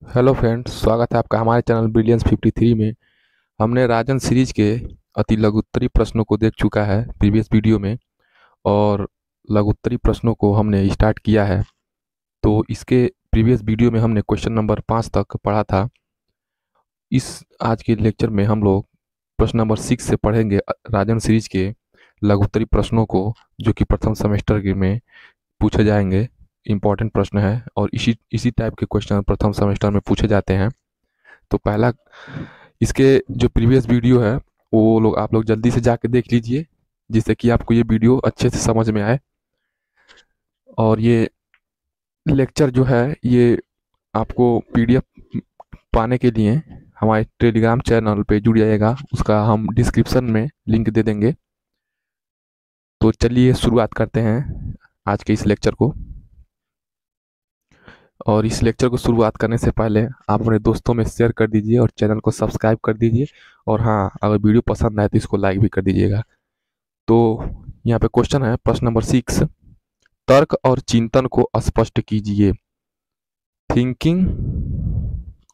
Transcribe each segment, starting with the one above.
Hello friends, स्वागत है आपका हमारे चैनल ब्रिलियंस 53 में। हमने राजन सीरीज के अति लघुत्तरी प्रश्नों को देख चुका है प्रीवियस वीडियो में, और लघुत्तरी प्रश्नों को हमने स्टार्ट किया है। तो इसके प्रीवियस वीडियो में हमने क्वेश्चन नंबर 5 तक पढ़ा था। इस आज के लेक्चर में हम लोग प्रश्न नंबर 6 से पढ़ेंगे राजन सीरीज के लघुत्तरी प्रश्नों को, जो कि प्रथम सेमेस्टर के में पूछे जाएंगे। इम्पोर्टेंट प्रश्न है और इसी इसी टाइप के क्वेश्चन प्रथम सेमेस्टर में पूछे जाते हैं। तो पहला, इसके जो प्रीवियस वीडियो है वो लोग आप लोग जल्दी से जाके देख लीजिए, जिससे कि आपको ये वीडियो अच्छे से समझ में आए। और ये लेक्चर जो है ये आपको पीडीएफ पाने के लिए हमारे टेलीग्राम चैनल पे जुड़ जाएगा, उसका हम डिस्क्रिप्शन में लिंक दे देंगे। तो चलिए शुरुआत करते हैं आज के इस लेक्चर को। और इस लेक्चर को शुरुआत करने से पहले आप अपने दोस्तों में शेयर कर दीजिए और चैनल को सब्सक्राइब कर दीजिए। और हाँ, अगर वीडियो पसंद आए तो इसको लाइक भी कर दीजिएगा। तो यहाँ पे क्वेश्चन है, प्रश्न नंबर 6, तर्क और चिंतन को स्पष्ट कीजिए। थिंकिंग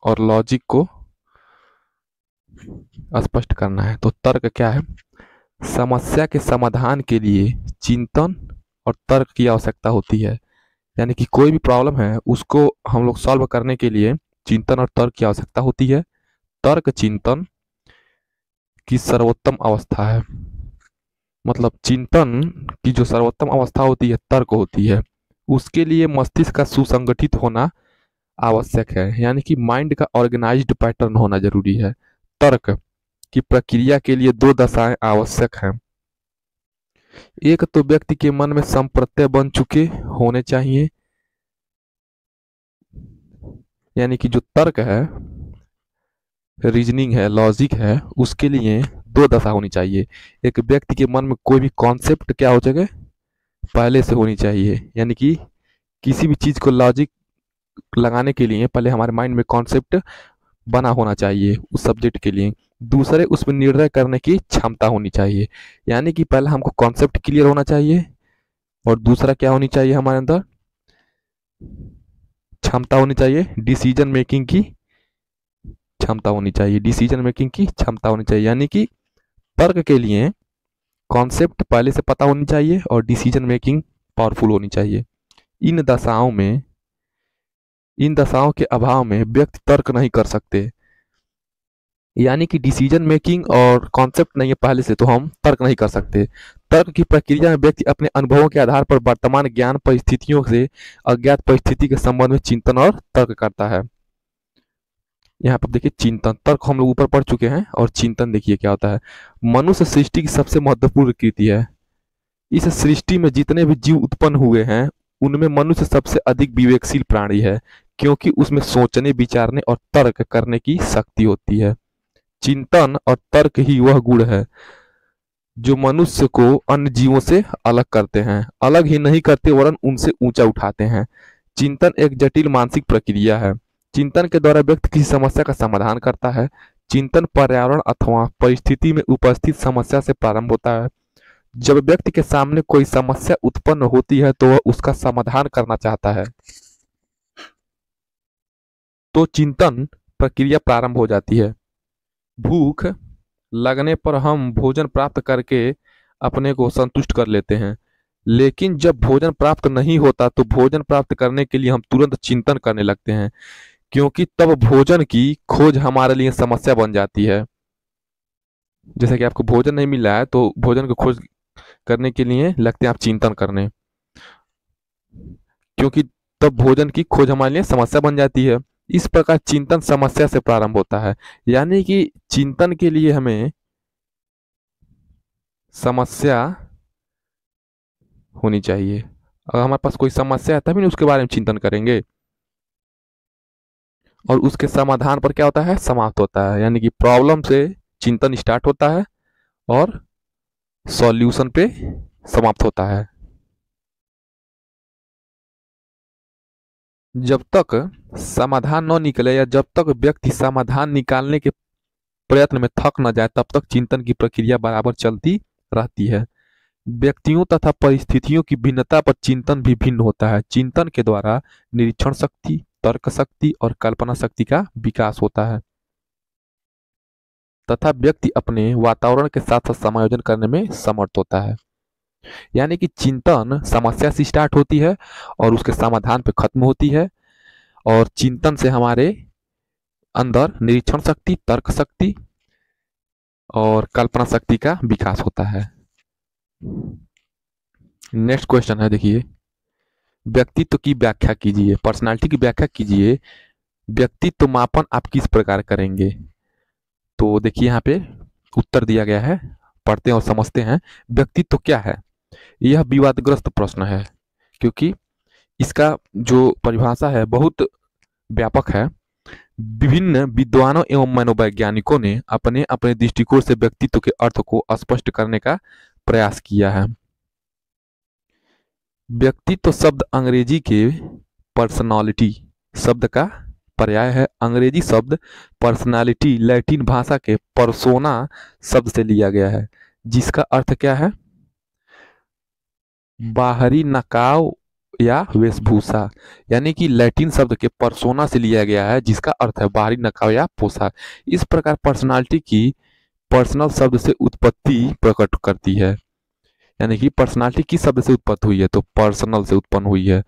और लॉजिक को स्पष्ट करना है। तो तर्क क्या है? समस्या के समाधान के लिए चिंतन और तर्क की आवश्यकता होती है। यानी कि कोई भी प्रॉब्लम है उसको हम लोग सॉल्व करने के लिए चिंतन और तर्क की आवश्यकता होती है। तर्क चिंतन की सर्वोत्तम अवस्था है। मतलब चिंतन की जो सर्वोत्तम अवस्था होती है तर्क होती है। उसके लिए मस्तिष्क का सुसंगठित होना आवश्यक है, यानी कि माइंड का ऑर्गेनाइज्ड पैटर्न होना जरूरी है। तर्क की प्रक्रिया के लिए दो दशाएं आवश्यक हैं। एक तो व्यक्ति के मन में संप्रत्यय बन चुके होने चाहिए, यानी कि जो तर्क है, रीजनिंग है, लॉजिक है, उसके लिए दो दशा होनी चाहिए। एक व्यक्ति के मन में कोई भी कॉन्सेप्ट क्या हो जाएगा, पहले से होनी चाहिए। यानी कि किसी भी चीज को लॉजिक लगाने के लिए पहले हमारे माइंड में कॉन्सेप्ट बना होना चाहिए उस सब्जेक्ट के लिए। दूसरे, उसमें निर्णय करने की क्षमता होनी चाहिए। यानी कि पहले हमको कॉन्सेप्ट क्लियर होना चाहिए, और दूसरा क्या होनी चाहिए, हमारे अंदर क्षमता होनी चाहिए, डिसीजन मेकिंग की क्षमता होनी चाहिए। डिसीजन मेकिंग की क्षमता होनी चाहिए, यानी कि तर्क के लिए कॉन्सेप्ट पहले से पता होनी चाहिए और डिसीजन मेकिंग पावरफुल होनी चाहिए। इन दशाओं के अभाव में व्यक्ति तर्क नहीं कर सकते। यानी कि डिसीजन मेकिंग और कॉन्सेप्ट नहीं है पहले से, तो हम तर्क नहीं कर सकते। तर्क की प्रक्रिया में व्यक्ति अपने अनुभवों के आधार पर वर्तमान ज्ञान परिस्थितियों से अज्ञात परिस्थिति के संबंध में चिंतन और तर्क करता है। यहाँ पर देखिए, चिंतन, तर्क हम लोग ऊपर पढ़ चुके हैं, और चिंतन देखिए क्या होता है। मनुष्य सृष्टि की सबसे महत्वपूर्ण कृति है। इस सृष्टि में जितने भी जीव उत्पन्न हुए हैं उनमें मनुष्य सबसे अधिक विवेकशील प्राणी है, क्योंकि उसमें सोचने, विचारने और तर्क करने की शक्ति होती है। चिंतन और तर्क ही वह गुण है जो मनुष्य को अन्य जीवों से अलग करते हैं। अलग ही नहीं करते वरन उनसे ऊंचा उठाते हैं। चिंतन एक जटिल मानसिक प्रक्रिया है। चिंतन के द्वारा व्यक्ति किसी समस्या का समाधान करता है। चिंतन पर्यावरण अथवा परिस्थिति में उपस्थित समस्या से प्रारंभ होता है। जब व्यक्ति के सामने कोई समस्या उत्पन्न होती है तो वह उसका समाधान करना चाहता है, तो चिंतन प्रक्रिया प्रारंभ हो जाती है। भूख लगने पर हम भोजन प्राप्त करके अपने को संतुष्ट कर लेते हैं, लेकिन जब भोजन प्राप्त नहीं होता तो भोजन प्राप्त करने के लिए हम तुरंत चिंतन करने लगते हैं, क्योंकि तब भोजन की खोज हमारे लिए समस्या बन जाती है। जैसे कि आपको भोजन नहीं मिल रहा है तो भोजन की खोज करने के लिए लगते हैं आप चिंतन करने, क्योंकि तब भोजन की खोज हमारे लिए समस्या बन जाती है। इस प्रकार चिंतन समस्या से प्रारंभ होता है। यानी कि चिंतन के लिए हमें समस्या होनी चाहिए। अगर हमारे पास कोई समस्या है तभी ना उसके बारे में चिंतन करेंगे, और उसके समाधान पर क्या होता है, समाप्त होता है। यानी कि प्रॉब्लम से चिंतन स्टार्ट होता है और सॉल्यूशन पे समाप्त होता है। जब तक समाधान न निकले या जब तक व्यक्ति समाधान निकालने के प्रयत्न में थक न जाए तब तक चिंतन की प्रक्रिया बराबर चलती रहती है। व्यक्तियों तथा परिस्थितियों की भिन्नता पर चिंतन भी भिन्न होता है। चिंतन के द्वारा निरीक्षण शक्ति, तर्क शक्ति और कल्पना शक्ति का विकास होता है तथा व्यक्ति अपने वातावरण के साथ साथ समायोजन करने में समर्थ होता है। यानी कि चिंतन समस्या से स्टार्ट होती है और उसके समाधान पे खत्म होती है, और चिंतन से हमारे अंदर निरीक्षण शक्ति, तर्क शक्ति और कल्पना शक्ति का विकास होता है। नेक्स्ट क्वेश्चन है, देखिए, व्यक्तित्व की व्याख्या कीजिए, पर्सनालिटी की व्याख्या कीजिए। व्यक्तित्व मापन आप किस प्रकार करेंगे? तो देखिए यहाँ पे उत्तर दिया गया है, पढ़ते हैं और समझते हैं। व्यक्तित्व क्या है? यह विवादग्रस्त प्रश्न है क्योंकि इसका जो परिभाषा है बहुत व्यापक है। विभिन्न विद्वानों एवं मनोवैज्ञानिकों ने अपने अपने दृष्टिकोण से व्यक्तित्व के अर्थ को स्पष्ट करने का प्रयास किया है। व्यक्तित्व शब्द अंग्रेजी के पर्सनालिटी शब्द का पर्याय है। अंग्रेजी शब्द पर्सनालिटी लैटिन भाषा के पर्सोना शब्द से लिया गया है, जिसका अर्थ क्या है? बाहरी नकाव या वेशभूषा। यानी कि लैटिन शब्द के पर्सोना से लिया गया है, जिसका अर्थ है बाहरी नकाव या पोशाक। इस प्रकार पर्सनालिटी की पर्सनल शब्द से उत्पत्ति प्रकट करती है। यानी कि पर्सनालिटी किस शब्द से उत्पत्ति हुई है? तो पर्सनल से उत्पन्न हुई है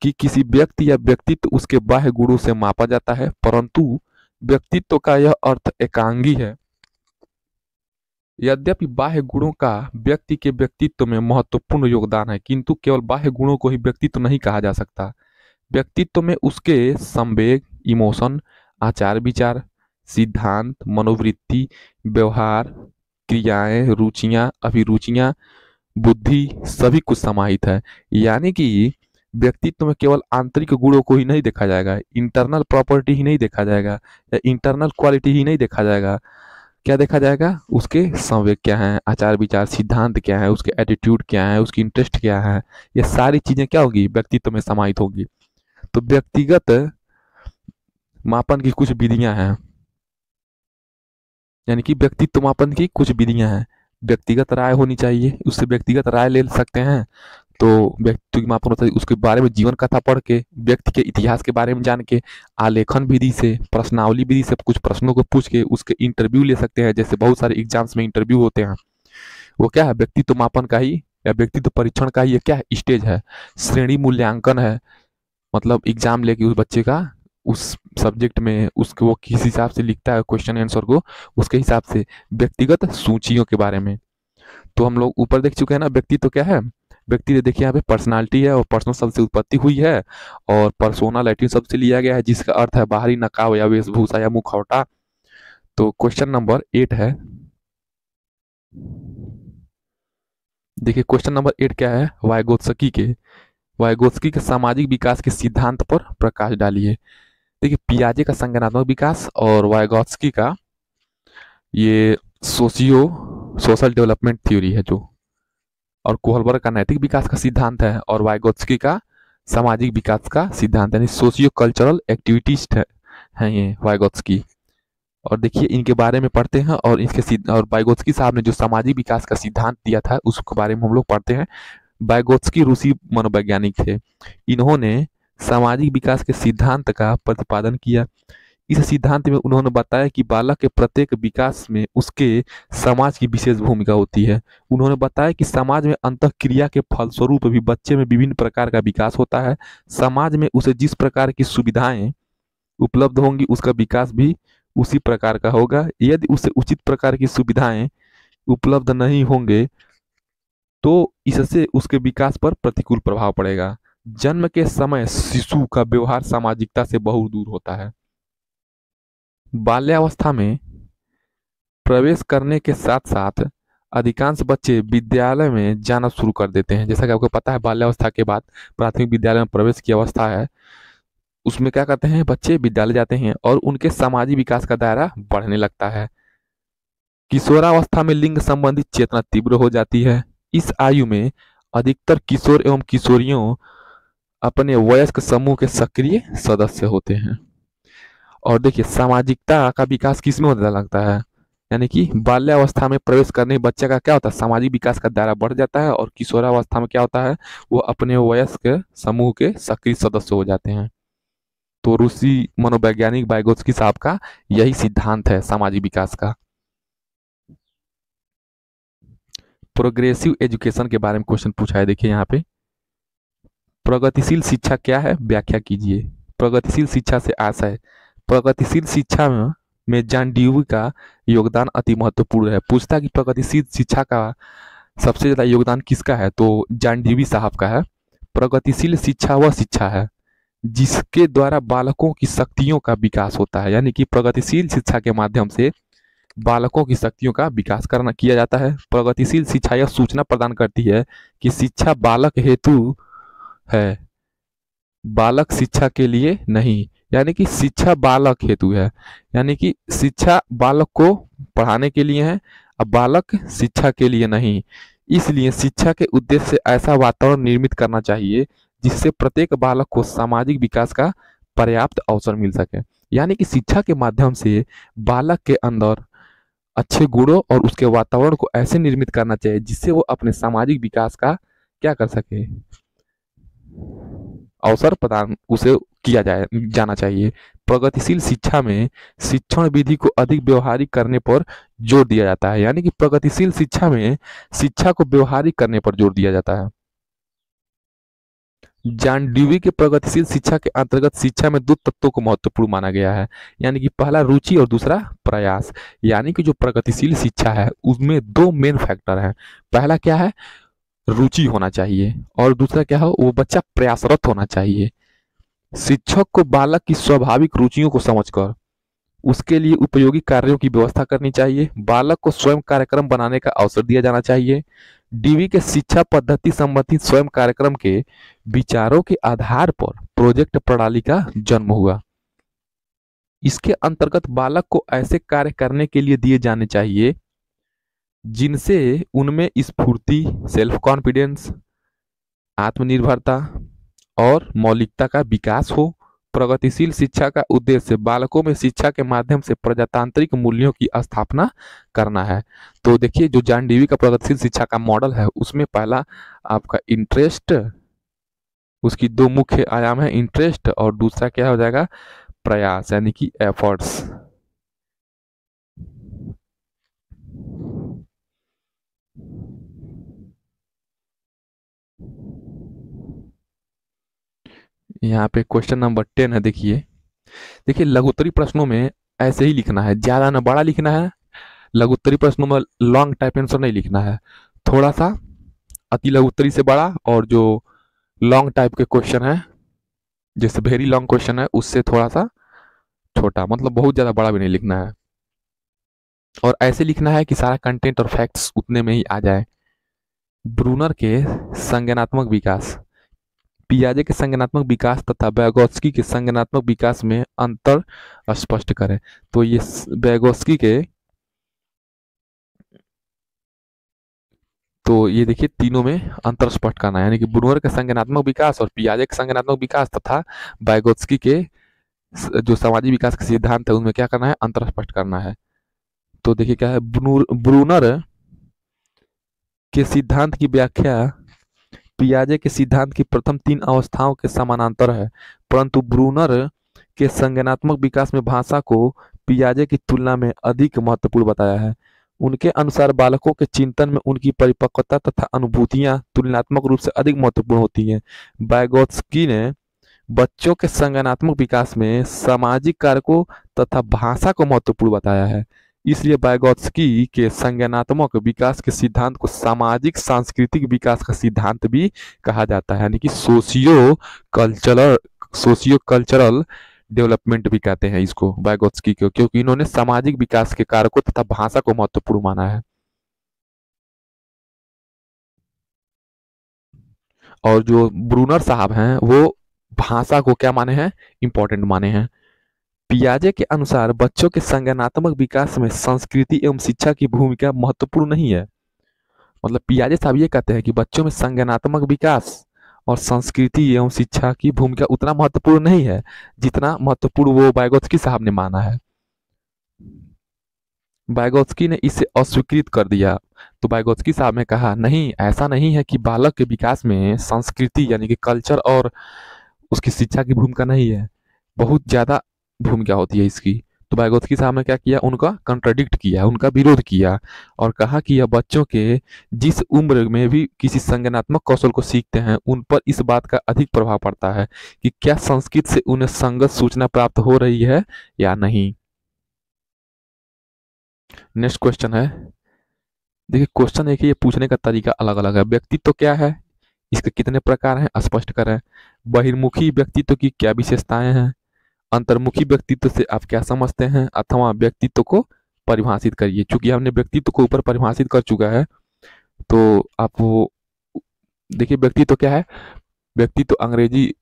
कि किसी व्यक्ति या व्यक्तित्व उसके बाह्य गुणों से मापा जाता है, परंतु व्यक्तित्व का यह अर्थ एकांगी है। यद्यपि बाह्य गुणों का व्यक्ति के व्यक्तित्व में महत्वपूर्ण योगदान है, किंतु केवल बाह्य गुणों को ही व्यक्तित्व नहीं कहा जा सकता। व्यक्तित्व में उसके संवेग, इमोशन, आचार विचार, सिद्धांत, मनोवृत्ति, व्यवहार, क्रियाएं, रुचियां, अभिरुचियां, बुद्धि सभी कुछ समाहित है। यानी कि व्यक्तित्व में केवल आंतरिक गुणों को ही नहीं देखा जाएगा, इंटरनल प्रॉपर्टी ही नहीं देखा जाएगा या इंटरनल क्वालिटी ही नहीं देखा जाएगा। क्या देखा जाएगा? उसके संवेग क्या हैं, आचार विचार, सिद्धांत क्या है, उसके एटीट्यूड क्या है, उसकी इंटरेस्ट क्या है, ये सारी चीजें क्या होगी? व्यक्तित्व में समाहित होगी। तो व्यक्तिगत मापन की कुछ विधियां हैं, यानी कि व्यक्तित्व मापन की कुछ विधियां हैं। व्यक्तिगत राय होनी चाहिए, उससे व्यक्तिगत राय ले सकते हैं। तो व्यक्तित्व की मापन होता है उसके बारे में जीवन कथा पढ़ के, व्यक्ति के इतिहास के बारे में जान के, आलेखन विधि से, प्रश्नावली विधि से कुछ प्रश्नों को पूछ के उसके इंटरव्यू ले सकते हैं। जैसे बहुत सारे एग्जाम्स में इंटरव्यू होते हैं, वो क्या है? व्यक्तित्व मापन का ही या व्यक्तित्व परीक्षण का ही ये क्या है? स्टेज है, श्रेणी मूल्यांकन है। मतलब एग्जाम लेके उस बच्चे का उस सब्जेक्ट में उसको वो किस हिसाब से लिखता है क्वेश्चन आंसर को, उसके हिसाब से व्यक्तिगत सूचियों के बारे में। तो हम लोग ऊपर देख चुके हैं ना व्यक्तित्व क्या है। व्यक्ति देखिए यहाँ पे पर्सनालिटी है और पर्सनल शब्द से उत्पत्ति हुई है, और पर्सोना लैटिन शब्द से लिया गया है, जिसका अर्थ है बाहरी नकाब या वेशभूषा या मुखौटा। तो क्वेश्चन नंबर 8 है, देखिए क्वेश्चन नंबर 8 क्या है? वाइगोत्स्की के सामाजिक विकास के सिद्धांत पर प्रकाश डालिए। देखिए पियाजे का संज्ञानात्मक विकास और वाइगोत्स्की का ये सोशल डेवलपमेंट थ्योरी है जो, और कोहलबर्ग का नैतिक विकास का सिद्धांत है, और वाइगोत्स्की का सामाजिक विकास का सिद्धांत यानी सोशियो कल्चरल एक्टिविटीज है ये वाइगोत्स्की। और देखिए इनके बारे में पढ़ते हैं, और और वाइगोत्स्की साहब ने जो सामाजिक विकास का सिद्धांत दिया था उसके बारे में हम लोग पढ़ते हैं। वाइगोत्स्की रूसी मनोवैज्ञानिक थे। इन्होंने सामाजिक विकास के सिद्धांत का प्रतिपादन किया। इस सिद्धांत में उन्होंने बताया कि बालक के प्रत्येक विकास में उसके समाज की विशेष भूमिका होती है। उन्होंने बताया कि समाज में अंतःक्रिया के फलस्वरूप भी बच्चे में विभिन्न प्रकार का विकास होता है। समाज में उसे जिस प्रकार की सुविधाएं उपलब्ध होंगी उसका विकास भी उसी प्रकार का होगा। यदि उसे उचित प्रकार की सुविधाएं उपलब्ध नहीं होंगे तो इससे उसके विकास पर प्रतिकूल प्रभाव पड़ेगा। जन्म के समय शिशु का व्यवहार सामाजिकता से बहुत दूर होता है। बाल्यावस्था में प्रवेश करने के साथ साथ अधिकांश बच्चे विद्यालय में जाना शुरू कर देते हैं। जैसा कि आपको पता है बाल्यावस्था के बाद प्राथमिक विद्यालय में प्रवेश की अवस्था है, उसमें क्या करते हैं? बच्चे विद्यालय जाते हैं और उनके सामाजिक विकास का दायरा बढ़ने लगता है। किशोरावस्था में लिंग संबंधित चेतना तीव्र हो जाती है। इस आयु में अधिकतर किशोर एवं किशोरियों अपने वयस्क समूह के सक्रिय सदस्य होते हैं। और देखिए सामाजिकता का विकास किसमें होने लगता है? यानी कि बाल्यावस्था में प्रवेश करने बच्चे का क्या होता है? सामाजिक विकास का दायरा बढ़ जाता है, और किशोरावस्था में क्या होता है? वो अपने वयस्क समूह के सक्रिय सदस्य हो जाते हैं। तो रूसी मनोवैज्ञानिक वाइगोत्स्की साहब का यही सिद्धांत है सामाजिक विकास का। प्रोग्रेसिव एजुकेशन के बारे में क्वेश्चन पूछा है, देखिए यहाँ पे, प्रगतिशील शिक्षा क्या है, व्याख्या कीजिए। प्रगतिशील शिक्षा से आशय, प्रगतिशील शिक्षा में जॉन डेवी का योगदान अति महत्वपूर्ण है। पूछता है कि प्रगतिशील शिक्षा का सबसे ज्यादा योगदान किसका है, तो जॉन डेवी साहब का है। प्रगतिशील शिक्षा वह शिक्षा है जिसके द्वारा बालकों की शक्तियों का विकास होता है, यानी कि प्रगतिशील शिक्षा के माध्यम से बालकों की शक्तियों का विकास करना किया जाता है। प्रगतिशील शिक्षा यह सूचना प्रदान करती है कि शिक्षा बालक हेतु है, बालक शिक्षा के लिए नहीं, यानी कि शिक्षा बालक हेतु है, यानी कि शिक्षा बालक को पढ़ाने के लिए है, अब बालक शिक्षा के लिए नहीं। इसलिए शिक्षा के उद्देश्य से ऐसा वातावरण निर्मित करना चाहिए जिससे प्रत्येक बालक को सामाजिक विकास का पर्याप्त अवसर मिल सके। यानी कि शिक्षा के माध्यम से बालक के अंदर अच्छे गुणों और उसके वातावरण को ऐसे निर्मित करना चाहिए जिससे वो अपने सामाजिक विकास का क्या कर सके, अवसर प्रदान उसे किया जाना चाहिए। प्रगतिशील शिक्षा में शिक्षण विधि को अधिक व्यवहारिक करने पर जोर दिया जाता है, यानी कि प्रगतिशील शिक्षा में शिक्षा को व्यवहारिक करने पर जोर दिया जाता है। जॉन डेवी के प्रगतिशील शिक्षा के अंतर्गत शिक्षा में दो तत्वों को महत्वपूर्ण माना गया है, यानी कि पहला रुचि और दूसरा प्रयास। यानी कि जो प्रगतिशील शिक्षा है उसमें दो मेन फैक्टर हैं। पहला क्या है, रुचि होना चाहिए, और दूसरा क्या है, वो बच्चा प्रयासरत होना चाहिए। शिक्षक को बालक की स्वाभाविक रुचियों को समझकर उसके लिए उपयोगी कार्यों की व्यवस्था करनी चाहिए। बालक को स्वयं कार्यक्रम बनाने का अवसर दिया जाना चाहिए। डीवी के शिक्षा पद्धति संबंधित स्वयं कार्यक्रम के विचारों के आधार पर प्रोजेक्ट प्रणाली का जन्म हुआ। इसके अंतर्गत बालक को ऐसे कार्य करने के लिए दिए जाने चाहिए जिनसे उनमें स्फूर्ति, सेल्फ कॉन्फिडेंस, आत्मनिर्भरता और मौलिकता का विकास हो। प्रगतिशील शिक्षा का उद्देश्य बालकों में शिक्षा के माध्यम से प्रजातांत्रिक मूल्यों की स्थापना करना है। तो देखिए जो जॉन डेवी का प्रगतिशील शिक्षा का मॉडल है उसमें पहला आपका इंटरेस्ट, उसकी दो मुख्य आयाम है, इंटरेस्ट, और दूसरा क्या हो जाएगा, प्रयास, यानी कि एफर्ट्स। यहाँ पे क्वेश्चन नंबर 10 है, देखिए देखिए लघुत्तरी प्रश्नों में ऐसे ही लिखना है, ज्यादा ना बड़ा लिखना है। लघुत्तरी प्रश्नों में लॉन्ग टाइप आंसर नहीं लिखना है, थोड़ा सा अति लघुत्तरी से बड़ा, और जो लॉन्ग टाइप के क्वेश्चन है जैसे वेरी लॉन्ग क्वेश्चन है उससे थोड़ा सा छोटा, मतलब बहुत ज्यादा बड़ा भी नहीं लिखना है। और ऐसे लिखना है कि सारा कंटेंट और फैक्ट्स उतने में ही आ जाए। ब्रूनर के संज्ञानात्मक विकास, पियाजे के संज्ञानात्मक विकास तथा वैगोत्स्की के संज्ञानात्मक विकास में अंतर स्पष्ट करें। तो ये वैगोत्स्की के, तो ये देखिए तीनों में अंतर स्पष्ट करना है, यानी कि ब्रूनर के संज्ञानात्मक विकास और पियाजे के संज्ञानात्मक विकास तथा वैगोत्स्की के जो सामाजिक विकास के सिद्धांत है उनमें क्या करना है, अंतर स्पष्ट करना है। तो देखिए क्या है, ब्रूनर के सिद्धांत की व्याख्या पियाजे के सिद्धांत की प्रथम तीन अवस्थाओं के समानांतर है, परंतु ब्रूनर के संज्ञानात्मक विकास में भाषा को पियाजे की तुलना में अधिक महत्वपूर्ण बताया है। उनके अनुसार बालकों के चिंतन में उनकी परिपक्वता तथा अनुभूतियां तुलनात्मक रूप से अधिक महत्वपूर्ण होती हैं। वैगोत्स्की ने बच्चों के संज्ञानात्मक विकास में सामाजिक कारकों तथा भाषा को महत्वपूर्ण बताया है। इसलिए वैगोत्स्की के संज्ञानात्मक विकास के सिद्धांत को सामाजिक सांस्कृतिक विकास का सिद्धांत भी कहा जाता है, यानी कि सोशियो कल्चरल डेवलपमेंट भी कहते हैं इसको वैगोत्स्की को, क्योंकि इन्होंने सामाजिक विकास के कारकों तथा भाषा को महत्वपूर्ण माना है। और जो ब्रूनर साहब हैं वो भाषा को क्या माने हैं, इंपॉर्टेंट माने हैं। पियाजे के अनुसार बच्चों के संज्ञानात्मक विकास में संस्कृति एवं शिक्षा की भूमिका महत्वपूर्ण नहीं है। मतलब पियाजे साहब ये कहते हैं कि बच्चों में संज्ञानात्मक विकास और संस्कृति एवं शिक्षा की भूमिका उतना महत्वपूर्ण नहीं है जितना महत्वपूर्ण वो वैगोत्स्की साहब ने माना है। वैगोत्स्की ने इसे अस्वीकृत कर दिया। तो वैगोत्स्की साहब ने कहा नहीं, ऐसा नहीं है कि बालक के विकास में संस्कृति यानी कि कल्चर और उसकी शिक्षा की भूमिका नहीं है। बहुत ज़्यादा भूमिका होती है इसकी। तो vygotsky साहब ने क्या किया, उनका कंट्राडिक्ट किया, उनका विरोध किया और कहा कि यह बच्चों के जिस उम्र में भी किसी संज्ञानात्मक कौशल को सीखते हैं उन पर इस बात का अधिक प्रभाव पड़ता है कि क्या संस्कृत से उन्हें संगत सूचना प्राप्त हो रही है या नहीं। नेक्स्ट क्वेश्चन है, देखिए क्वेश्चन एक ही, ये पूछने का तरीका अलग अलग है। व्यक्तित्व क्या है, इसके कितने प्रकार हैं, स्पष्ट करें। बहिर्मुखी व्यक्तित्व की क्या विशेषताएं हैं, अंतर्मुखी व्यक्तित्व से आप क्या समझते हैं, अथवा व्यक्तित्व को परिभाषित करिए। चूंकि हमने व्यक्तित्व को ऊपर परिभाषित कर चुका है तो आप वो देखिए। व्यक्तित्व क्या है, व्यक्तित्व अंग्रेजी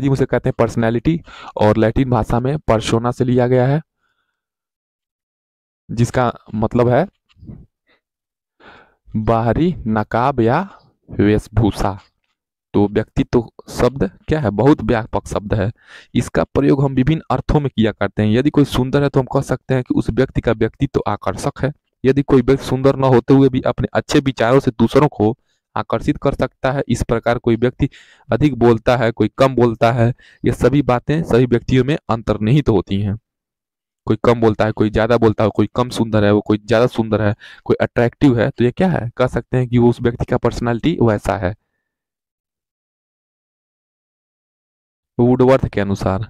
में से कहते हैं पर्सनैलिटी, और लैटिन भाषा में पर्सोना से लिया गया है, जिसका मतलब है बाहरी नकाब या वेशभूषा। तो व्यक्तित्व शब्द क्या है, बहुत व्यापक शब्द है। इसका प्रयोग हम विभिन्न अर्थों में किया करते हैं। यदि कोई सुंदर है तो हम कह सकते हैं कि उस व्यक्ति का व्यक्तित्व आकर्षक है। यदि कोई व्यक्ति सुंदर न होते हुए भी अपने अच्छे विचारों से दूसरों को आकर्षित कर सकता है, इस प्रकार कोई व्यक्ति अधिक बोलता है, कोई कम बोलता है, ये सभी बातें सभी व्यक्तियों में अंतर्निहित होती हैं। कोई कम बोलता है, कोई ज्यादा बोलता है, कोई कम सुंदर है, वो कोई ज्यादा सुंदर है, कोई अट्रैक्टिव है, तो ये क्या है, कह सकते हैं कि वो उस व्यक्ति का पर्सनालिटी वैसा है। वुडवर्थ के अनुसार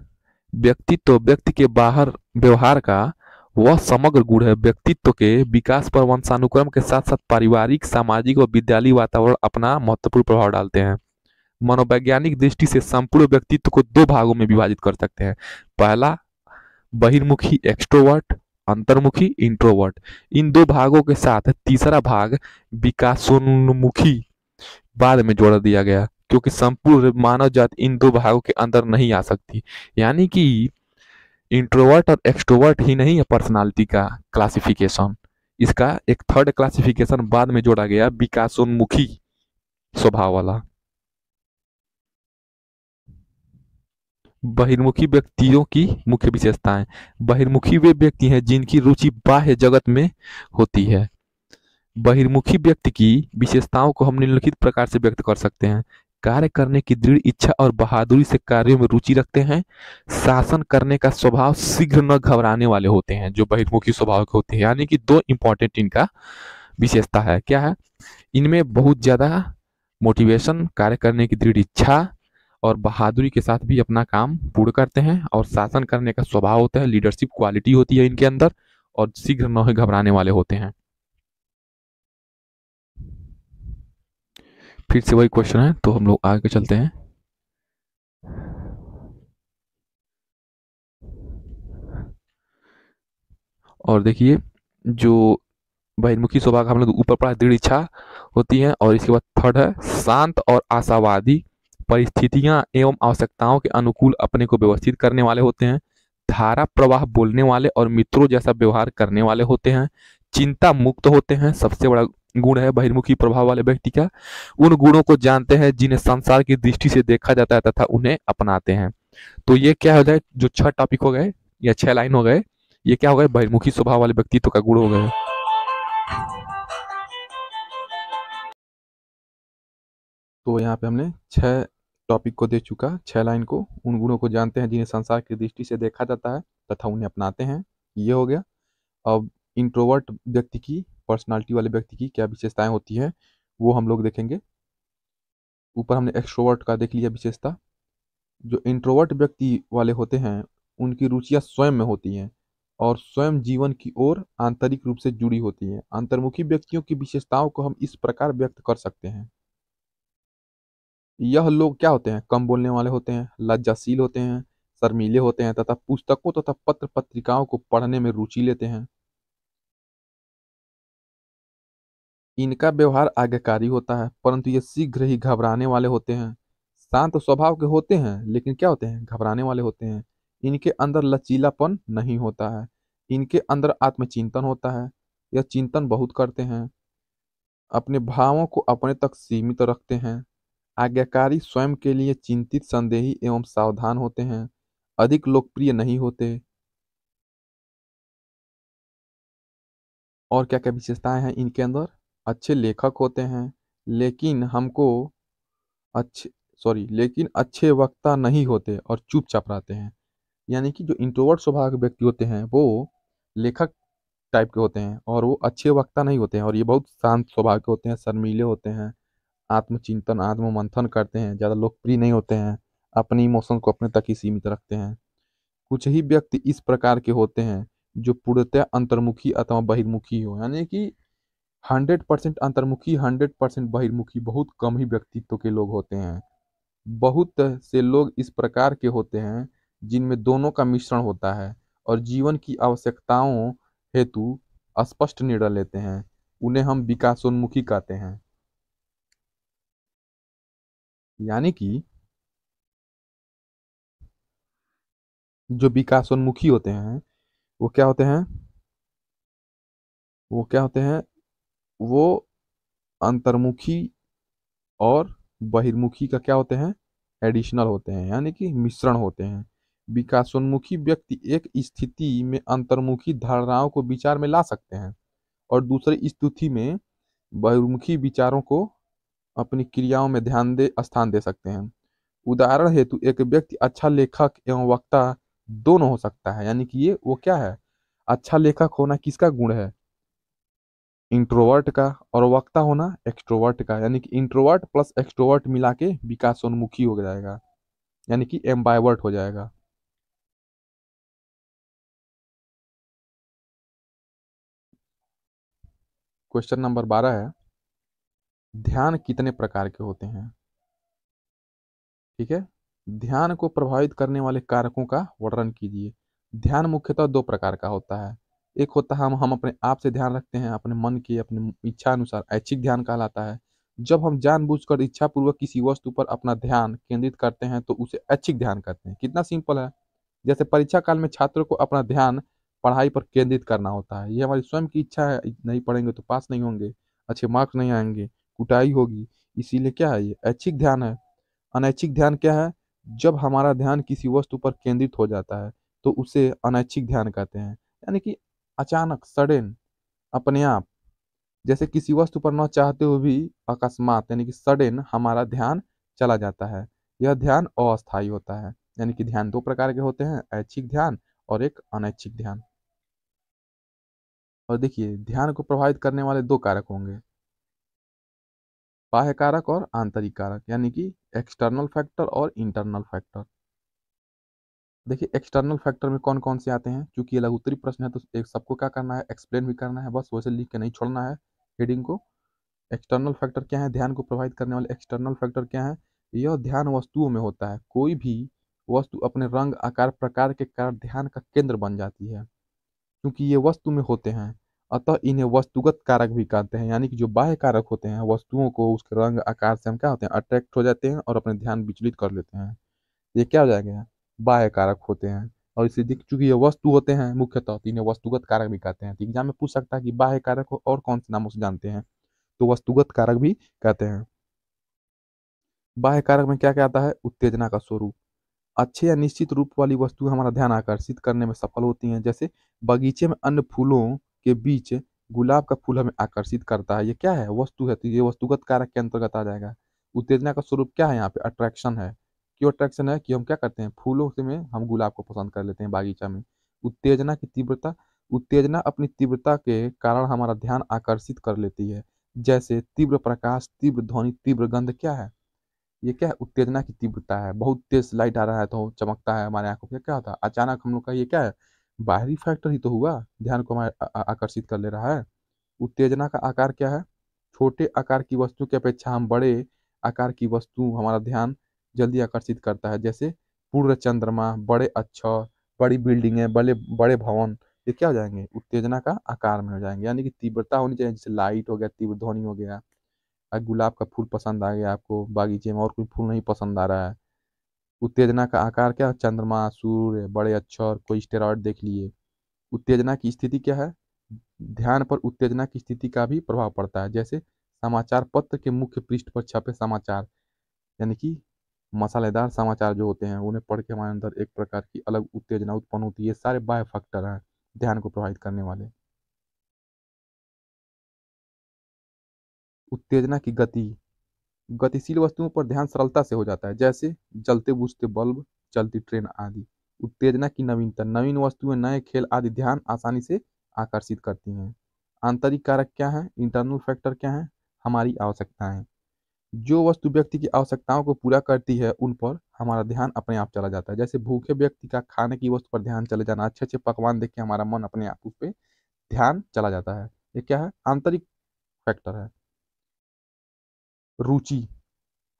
व्यक्तित्व व्यक्ति के बाहर व्यवहार का वह समग्र गुण है। व्यक्तित्व के विकास पर वंशानुक्रम के साथ साथ पारिवारिक, सामाजिक और विद्यालय वातावरण अपना महत्वपूर्ण प्रभाव डालते हैं। मनोवैज्ञानिक दृष्टि से संपूर्ण व्यक्तित्व को दो भागों में विभाजित कर सकते हैं। पहला बहिर्मुखी एक्सट्रोवर्ट, अंतर्मुखी इंट्रोवर्ट। इन दो भागों के साथ तीसरा भाग विकासोन्मुखी बाद में जोड़ दिया गया, क्योंकि संपूर्ण मानव जाति इन दो भागों के अंदर नहीं आ सकती। यानी कि इंट्रोवर्ट और एक्सट्रोवर्ट ही नहीं है पर्सनालिटी का क्लासिफिकेशन, इसका एक थर्ड क्लासिफिकेशन बाद में जोड़ा गया, विकासोन्मुखी स्वभाव वाला। बहिर्मुखी व्यक्तियों की मुख्य विशेषताएं। बहिर्मुखी वे व्यक्ति हैं जिनकी रुचि बाह्य जगत में होती है। बहिर्मुखी व्यक्ति की विशेषताओं को हम निम्नलिखित प्रकार से व्यक्त कर सकते हैं। कार्य करने की दृढ़ इच्छा और बहादुरी से कार्यों में रुचि रखते हैं। शासन करने का स्वभाव, शीघ्र न घबराने वाले होते हैं, जो बहिर्मुखी स्वभाव के होते हैं। यानी कि दो इंपॉर्टेंट इनका विशेषता है, क्या है, इनमें बहुत ज्यादा मोटिवेशन, कार्य करने की दृढ़ इच्छा और बहादुरी के साथ भी अपना काम पूर्ण करते हैं, और शासन करने का स्वभाव होता है, लीडरशिप क्वालिटी होती है इनके अंदर, और शीघ्र न घबराने वाले होते हैं। फिर से वही क्वेश्चन है, तो हम लोग आगे चलते हैं। और देखिए, जो बहिर्मुखी स्वभाव का हम लोग ऊपर पढ़ा, दृढ़ इच्छा होती है, और इसके बाद थर्ड है शांत और आशावादी, परिस्थितियां एवं आवश्यकताओं के अनुकूल अपने को व्यवस्थित करने वाले होते हैं। धारा प्रवाह बोलने वाले और मित्रों जैसा व्यवहार करने वाले होते हैं। चिंता मुक्त होते हैं, सबसे बड़ा गुण है बहिर्मुखी प्रभाव वाले व्यक्ति का। उन गुणों को जानते हैं जिन्हें संसार की दृष्टि से देखा जाता है तथा उन्हें अपनाते हैं। तो ये क्या हो जाए, जो 6 टॉपिक हो गए या 6 लाइन हो गए, ये क्या हो गए, बहिर्मुखी स्वभाव वाले व्यक्तित्व का गुण हो गए। तो यहाँ पे हमने 6 टॉपिक को दे चुका, 6 लाइन को। उन गुणों को जानते हैं जिन्हें संसार की दृष्टि से देखा जाता है तथा उन्हें अपनाते हैं, ये हो गया। अब इंट्रोवर्ट व्यक्ति की, पर्सनालिटी वाले व्यक्ति की क्या विशेषताएं होती है, वो हम लोग देखेंगे। ऊपर हमने एक्सट्रोवर्ट का देख लिया विशेषता। जो इंट्रोवर्ट व्यक्ति वाले होते हैं उनकी रुचियां स्वयं में होती हैं और स्वयं जीवन की ओर आंतरिक रूप से जुड़ी होती हैं। अंतर्मुखी व्यक्तियों की विशेषताओं को हम इस प्रकार व्यक्त कर सकते हैं। यह लोग क्या होते हैं, कम बोलने वाले होते हैं, लज्जाशील होते हैं, शर्मीले होते हैं तथा पुस्तकों तथा पत्र पत्रिकाओं को पढ़ने में रुचि लेते हैं। इनका व्यवहार आज्ञाकारी होता है, परंतु ये शीघ्र ही घबराने वाले होते हैं। शांत स्वभाव के होते हैं लेकिन क्या होते हैं, घबराने वाले होते हैं। इनके अंदर लचीलापन नहीं होता है। इनके अंदर आत्मचिंतन होता है, यह चिंतन बहुत करते हैं। अपने भावों को अपने तक सीमित रखते हैं। आज्ञाकारी, स्वयं के लिए चिंतित, संदेही एवं सावधान होते हैं। अधिक लोकप्रिय नहीं होते। और क्या क्या विशेषताएं हैं इनके अंदर, अच्छे लेखक होते हैं, लेकिन हमको अच्छे लेकिन अच्छे वक्ता नहीं होते और चुपचाप रहते हैं। यानी कि जो इंट्रोवर्ट स्वभाव के व्यक्ति होते हैं वो लेखक टाइप के होते हैं और वो अच्छे वक्ता नहीं होते हैं, और ये बहुत शांत स्वभाव के होते हैं, शर्मीले होते हैं, आत्मचिंतन आत्ममंथन करते हैं, ज़्यादा लोकप्रिय नहीं होते हैं, अपनी इमोशन को अपने तक ही सीमित रखते हैं। कुछ ही व्यक्ति इस प्रकार के होते हैं जो पूर्णतः अंतर्मुखी अथवा बहिर्मुखी हो, यानी कि 100% अंतर्मुखी 100% बहिर्मुखी बहुत कम ही व्यक्तित्व के लोग होते हैं। बहुत से लोग इस प्रकार के होते हैं जिनमें दोनों का मिश्रण होता है और जीवन की आवश्यकताओं हेतु स्पष्ट निर्णय लेते हैं। उन्हें हम विकासोन्मुखी कहते हैं। यानी कि जो विकासोन्मुखी होते हैं वो क्या होते हैं, वो क्या होते हैं, वो अंतर्मुखी और बहिर्मुखी का क्या होते हैं, एडिशनल होते हैं, यानी कि मिश्रण होते हैं। विकासोन्मुखी व्यक्ति एक स्थिति में अंतर्मुखी धारणाओं को विचार में ला सकते हैं और दूसरी स्थिति में बहिर्मुखी विचारों को अपनी क्रियाओं में स्थान दे सकते हैं। उदाहरण हेतु एक व्यक्ति अच्छा लेखक एवं वक्ता दोनों हो सकता है। यानी कि ये वो क्या है, अच्छा लेखक होना किसका गुण है, इंट्रोवर्ट का, और वक्ता होना एक्सट्रोवर्ट का। यानी कि इंट्रोवर्ट प्लस एक्सट्रोवर्ट मिला के विकासोन्मुखी हो जाएगा, यानी कि एम्बाइवर्ट हो जाएगा। क्वेश्चन नंबर 12 है, ध्यान कितने प्रकार के होते हैं। ठीक है, ध्यान को प्रभावित करने वाले कारकों का वर्णन कीजिए। ध्यान मुख्यतः दो प्रकार का होता है। एक होता है हम अपने आप से ध्यान रखते हैं अपने मन की अपनी इच्छा अनुसार, ऐच्छिक ध्यान कहलाता है। जब हम जानबूझकर इच्छा पूर्वक किसी वस्तु पर अपना ध्यान केंद्रित करते हैं तो उसे ऐच्छिक ध्यान कहते हैं। कितना सिंपल है। जैसे परीक्षा काल में छात्रों को अपना ध्यान पढ़ाई पर केंद्रित करना होता है। ये हमारी स्वयं की इच्छा है, नहीं पढ़ेंगे तो पास नहीं होंगे, अच्छे मार्क्स नहीं आएंगे, कुटाई होगी। इसीलिए क्या है, ये ऐच्छिक ध्यान है। अनैच्छिक ध्यान क्या है, जब हमारा ध्यान किसी वस्तु पर केंद्रित हो जाता है तो उसे अनैच्छिक ध्यान कहते हैं। यानी कि अचानक सडन, अपने आप, जैसे किसी वस्तु पर न चाहते हुए भी अकस्मात यानी कि सडन हमारा ध्यान चला जाता है। यह ध्यान अस्थायी होता है। यानी कि ध्यान दो प्रकार के होते हैं, ऐच्छिक ध्यान और एक अनैच्छिक ध्यान। और देखिए, ध्यान को प्रभावित करने वाले दो कारक होंगे, बाह्य कारक और आंतरिक कारक, यानी कि एक्सटर्नल फैक्टर और इंटरनल फैक्टर। देखिए, एक्सटर्नल फैक्टर में कौन कौन से आते हैं, क्योंकि ये लघुत्तरी प्रश्न है तो एक सबको क्या करना है, एक्सप्लेन भी करना है, बस वैसे लिख के नहीं छोड़ना है हेडिंग को। एक्सटर्नल फैक्टर क्या है, ध्यान को प्रभावित करने वाले एक्सटर्नल फैक्टर क्या है, यह ध्यान वस्तुओं में होता है। कोई भी वस्तु अपने रंग आकार प्रकार के कारण ध्यान का केंद्र बन जाती है। क्योंकि ये वस्तु में होते हैं अतः इन्हें वस्तुगत कारक भी कहते हैं। यानी कि जो बाह्य कारक होते हैं वस्तुओं को उसके रंग आकार से हम क्या होते हैं, अट्रैक्ट हो जाते हैं और अपने ध्यान विचलित कर लेते हैं। ये क्या हो जाएगा, बाह्य कारक होते हैं। और इसे दिख चूंकि ये वस्तु होते हैं मुख्यतः तो इन्हें वस्तुगत कारक भी कहते हैं। तो एग्जाम में पूछ सकता है कि बाह्य कारक को और कौन से नामों से जानते हैं, तो वस्तुगत कारक भी कहते हैं। बाह्य कारक में क्या क्या आता है, उत्तेजना का स्वरूप, अच्छे या निश्चित रूप वाली वस्तु हमारा ध्यान आकर्षित करने में सफल होती हैं। जैसे बगीचे में अन्य फूलों के बीच गुलाब का फूल हमें आकर्षित करता है, ये क्या है, वस्तु है, तो ये वस्तुगत कारक के अंतर्गत आ जाएगा। उत्तेजना का स्वरूप क्या है, यहाँ पे अट्रैक्शन है। क्यों अट्रैक्शन है, कि हम क्या करते हैं, फूलों से में हम गुलाब को पसंद कर लेते हैं बागीचा में। उत्तेजना की तीव्रता, उत्तेजना अपनी तीव्रता के कारण हमारा ध्यान आकर्षित कर लेती है। जैसे तीव्र प्रकाश, तीव्र ध्वनि, तीव्र गंध, क्या है, ये क्या है, उत्तेजना की तीव्रता है। बहुत तेज लाइट आ रहा है तो चमकता है हमारे आंखों पे, क्या होता है, अचानक हम लोग का ये क्या है, बाहरी फैक्टर ही तो हुआ, ध्यान को हमारे आकर्षित कर ले रहा है। उत्तेजना का आकार क्या है, छोटे आकार की वस्तु की अपेक्षा हम बड़े आकार की वस्तु हमारा ध्यान जल्दी आकर्षित करता है। जैसे पूर्ण चंद्रमा, बड़े अक्षर, बड़ी बिल्डिंगें, बड़े बड़े भवन, ये क्या हो जाएंगे, उत्तेजना का आकार में हो जाएंगे। यानी कि तीव्रता होनी चाहिए, जैसे लाइट हो गया, तीव्र ध्वनि हो गया। गुलाब का फूल पसंद आ गया आपको बागीचे में और कोई फूल नहीं पसंद आ रहा है, उत्तेजना का आकार क्या, चंद्रमा, सूर्य, बड़े अक्षर, कोई स्टेरॉइड देख लिए। उत्तेजना की स्थिति क्या है, ध्यान पर उत्तेजना की स्थिति का भी प्रभाव पड़ता है। जैसे समाचार पत्र के मुख्य पृष्ठ पर छपे समाचार, यानी कि मसालेदार समाचार जो होते हैं उन्हें पढ़ के हमारे अंदर एक प्रकार की अलग उत्तेजना उत्पन्न होती है। ये सारे बाह्य फैक्टर हैं ध्यान को प्रभावित करने वाले। उत्तेजना की गति, गतिशील वस्तुओं पर ध्यान सरलता से हो जाता है, जैसे जलते बुझते बल्ब, चलती ट्रेन आदि। उत्तेजना की नवीनता, नवीन वस्तुएं, नए खेल आदि ध्यान आसानी से आकर्षित करती हैं। आंतरिक कारक क्या है, इंटरनल फैक्टर क्या है, हमारी आवश्यकताएं। जो वस्तु व्यक्ति की आवश्यकताओं को पूरा करती है उन पर हमारा ध्यान अपने आप चला जाता है। जैसे भूखे व्यक्ति का खाने की वस्तु पर ध्यान चले जाना, अच्छे अच्छे पकवान देख के हमारा मन अपने आप उस पर ध्यान चला जाता है। ये क्या है, आंतरिक फैक्टर है। रुचि,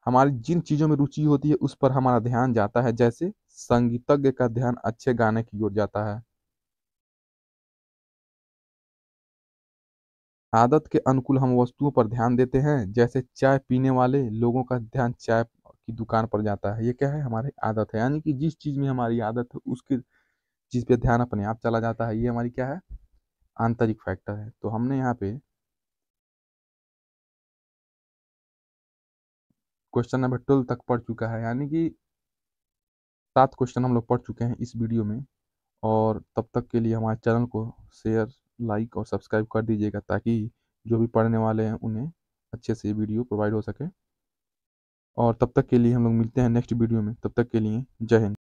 हमारी जिन चीजों में रुचि होती है उस पर हमारा ध्यान जाता है, जैसे संगीतज्ञ का ध्यान अच्छे गाने की ओर जाता है। आदत के अनुकूल हम वस्तुओं पर ध्यान देते हैं, जैसे चाय पीने वाले लोगों का ध्यान चाय की दुकान पर जाता है। ये क्या है, हमारी आदत है, यानी कि जिस चीज में हमारी आदत है उसकी चीज पे ध्यान अपने आप चला जाता है। ये हमारी क्या है, आंतरिक फैक्टर है। तो हमने यहाँ पे क्वेश्चन नंबर 12 तक पढ़ चुका है, यानी कि 7 क्वेश्चन हम लोग पढ़ चुके हैं इस वीडियो में। और तब तक के लिए हमारे चैनल को शेयर, लाइक और सब्सक्राइब कर दीजिएगा, ताकि जो भी पढ़ने वाले हैं उन्हें अच्छे से वीडियो प्रोवाइड हो सके। और तब तक के लिए हम लोग मिलते हैं नेक्स्ट वीडियो में, तब तक के लिए जय हिंद।